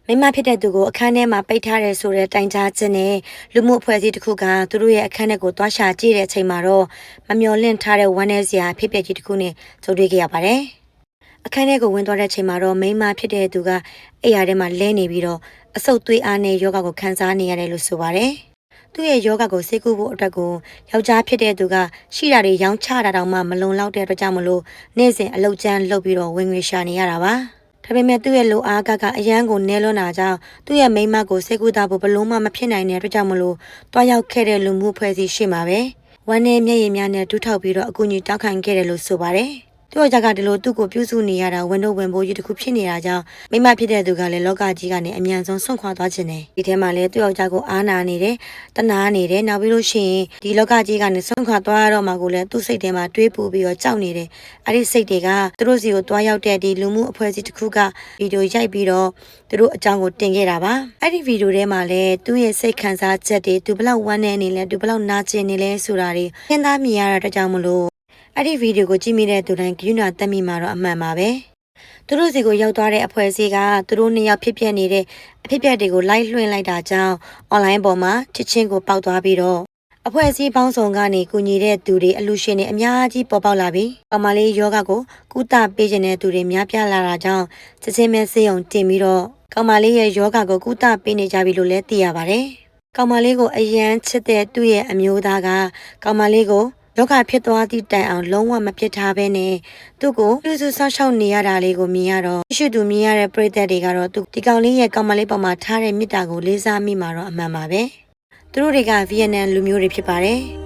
မိမဖြစ်တဲ့သူကိုအခန်းထဲမှာပိတ်ထားတယ်ဆိုတဲ့တိုင်ကြားချက်နဲ့လူမှုအဖွဲ့အစည်းတစ်ခုကသူတို့ရဲ့အခန်းထဲကိုတွားရှာကြည့်တဲ့အချိန်မှာတော့မမျှော်လင့်ထားတဲ့ဝမ်းနည်းစရာဖြစ်ပျက်ကြီးတစ်ခုနဲ့ကြုံတွေ့ခဲ့ရပါတယ်။အခန်းထဲကိုဝင်သွားတဲ့အချိန်မှာတော့မိမဖြစ်တဲ့သူကအိယာထဲမှာလဲနေပြီးတော့အဆုတ်သွေးအားနဲ့ယောဂကိုခံစားနေရတယ်လို့ဆိုပါတယ်။သူ့ရဲ့ယောဂကိုဆေးကုဖို့အတွက်ကိုယောက်ျားဖြစ်တဲ့သူကရှိတာတွေရောင်းချတာတောင်မှမလုံလောက်တဲ့အတွက်ကြောင့်မလို့နေ့စဉ်အလုပ်ကျန်းလုပ်ပြီးတော့ဝင်ငွေရှာနေရတာပါ။ဒါပေမဲ့သူ့ရဲ့လိုအားကအရန်ကိုနဲလွန်းတာကြောင့်သူ့ရဲ့မိန်းမကိုစိတ်ကူးသားဖို့ဘလို့မှမဖြစ်နိုင်တဲ့အတွက်ကြောင့်မလို့တွားရောက်ခဲ့တဲ့လူမှုဖွဲ့စည်းရှိမှာပဲဝမ်းနဲ့မျက်ရည်များနဲ့ဒူးထောက်ပြီးတော့အကူအညီတောင်းခံခဲ့တယ်လို့ဆိုပါတယ်သူ့ယောက်ျားကဒီလိုသူ့ကိုပြုစုနေရတာဝန်တော့ဝင်ဖို့ကြီးတစ်ခုဖြစ်နေတာကြောင့်မိန်းမဖြစ်တဲ့သူကလည်းလောကကြီးကနေအမြန်ဆုံးဆွန့်ခွာသွားခြင်းနဲ့ဒီထဲမှာလည်းသူ့ယောက်ျားကိုအားနာနေတယ်တနာနေတယ်နောက်ပြီးလို့ရှိရင်ဒီလောကကြီးကနေဆွန့်ခွာသွားရတော့မှကိုလည်းသူ့စိတ်ထဲမှာတွေးပူပြီးတော့ကြောက်နေတယ်အဲ့ဒီစိတ်တွေကသူတို့စီကိုတွားရောက်တဲ့ဒီလူမှုအဖွဲ့အစည်းတစ်ခုကဗီဒီယိုရိုက်ပြီးတော့သူတို့အကြောင်းကိုတင်ခဲ့တာပါအဲ့ဒီဗီဒီယိုထဲမှာလည်းသူ့ရဲ့စိတ်ခံစားချက်တွေသူဘလောက်ဝမ်းနေနေလဲသူဘလောက်နာကျင်နေလဲဆိုတာတွေသင်သားမြင်ရတဲ့အတွက်ကြောင့်မလို့အဲ့ဒီဗီဒီယိုကိုကြည့်မိတဲ့သူတိုင်းဂရုဏာတက်မိမှာတော့အမှန်ပါပဲသူတို့စီကိုရောက်သွားတဲ့အဖွဲ့အစည်းကသူတို့နှစ်ယောက်ဖြစ်ပြနေတဲ့အဖြစ်အပျက်တွေကိုလိုက်လွှင့်လိုက်တာကြောင့်အွန်လိုင်းပေါ်မှာချစ်ချင်းကိုပေါက်သွားပြီးတော့အဖွဲ့အစည်းပေါင်းစုံကနေကူညီတဲ့သူတွေအလူရှင်တွေအများကြီးပေါ်ပေါက်လာပြီးကောင်မလေးယောဂကိုကုသပေးခြင်းတဲ့သူတွေများပြားလာတာကြောင့်စစ်ချင်းမဲ့စေးုံတင်ပြီးတော့ကောင်မလေးရဲ့ယောဂကိုကုသပေးနေကြပြီလို့လည်းသိရပါတယ်ကောင်မလေးကိုအရန်ချစ်တဲ့သူ့ရဲ့အမျိုးသားကကောင်မလေးကိုယောဂဖြစ်သွားသည့်တိုင်အောင်လုံးဝမဖြစ်ထားဘဲနဲ့သူ့ကိုပြုစုဆောက်ရှောက်နေရတာလေးကိုမြင်ရတော့ရှိသူမြင်ရတဲ့ပရိသတ်တွေကတော့သူဒီကောင်လေးရဲ့ကောင်မလေးပေါ်မှာထားတဲ့မေတ္တာကိုလေးစားမိမှာတော့အမှန်ပါပဲသူတို့တွေကဗီယက်နမ်လူမျိုးတွေဖြစ်ပါတယ်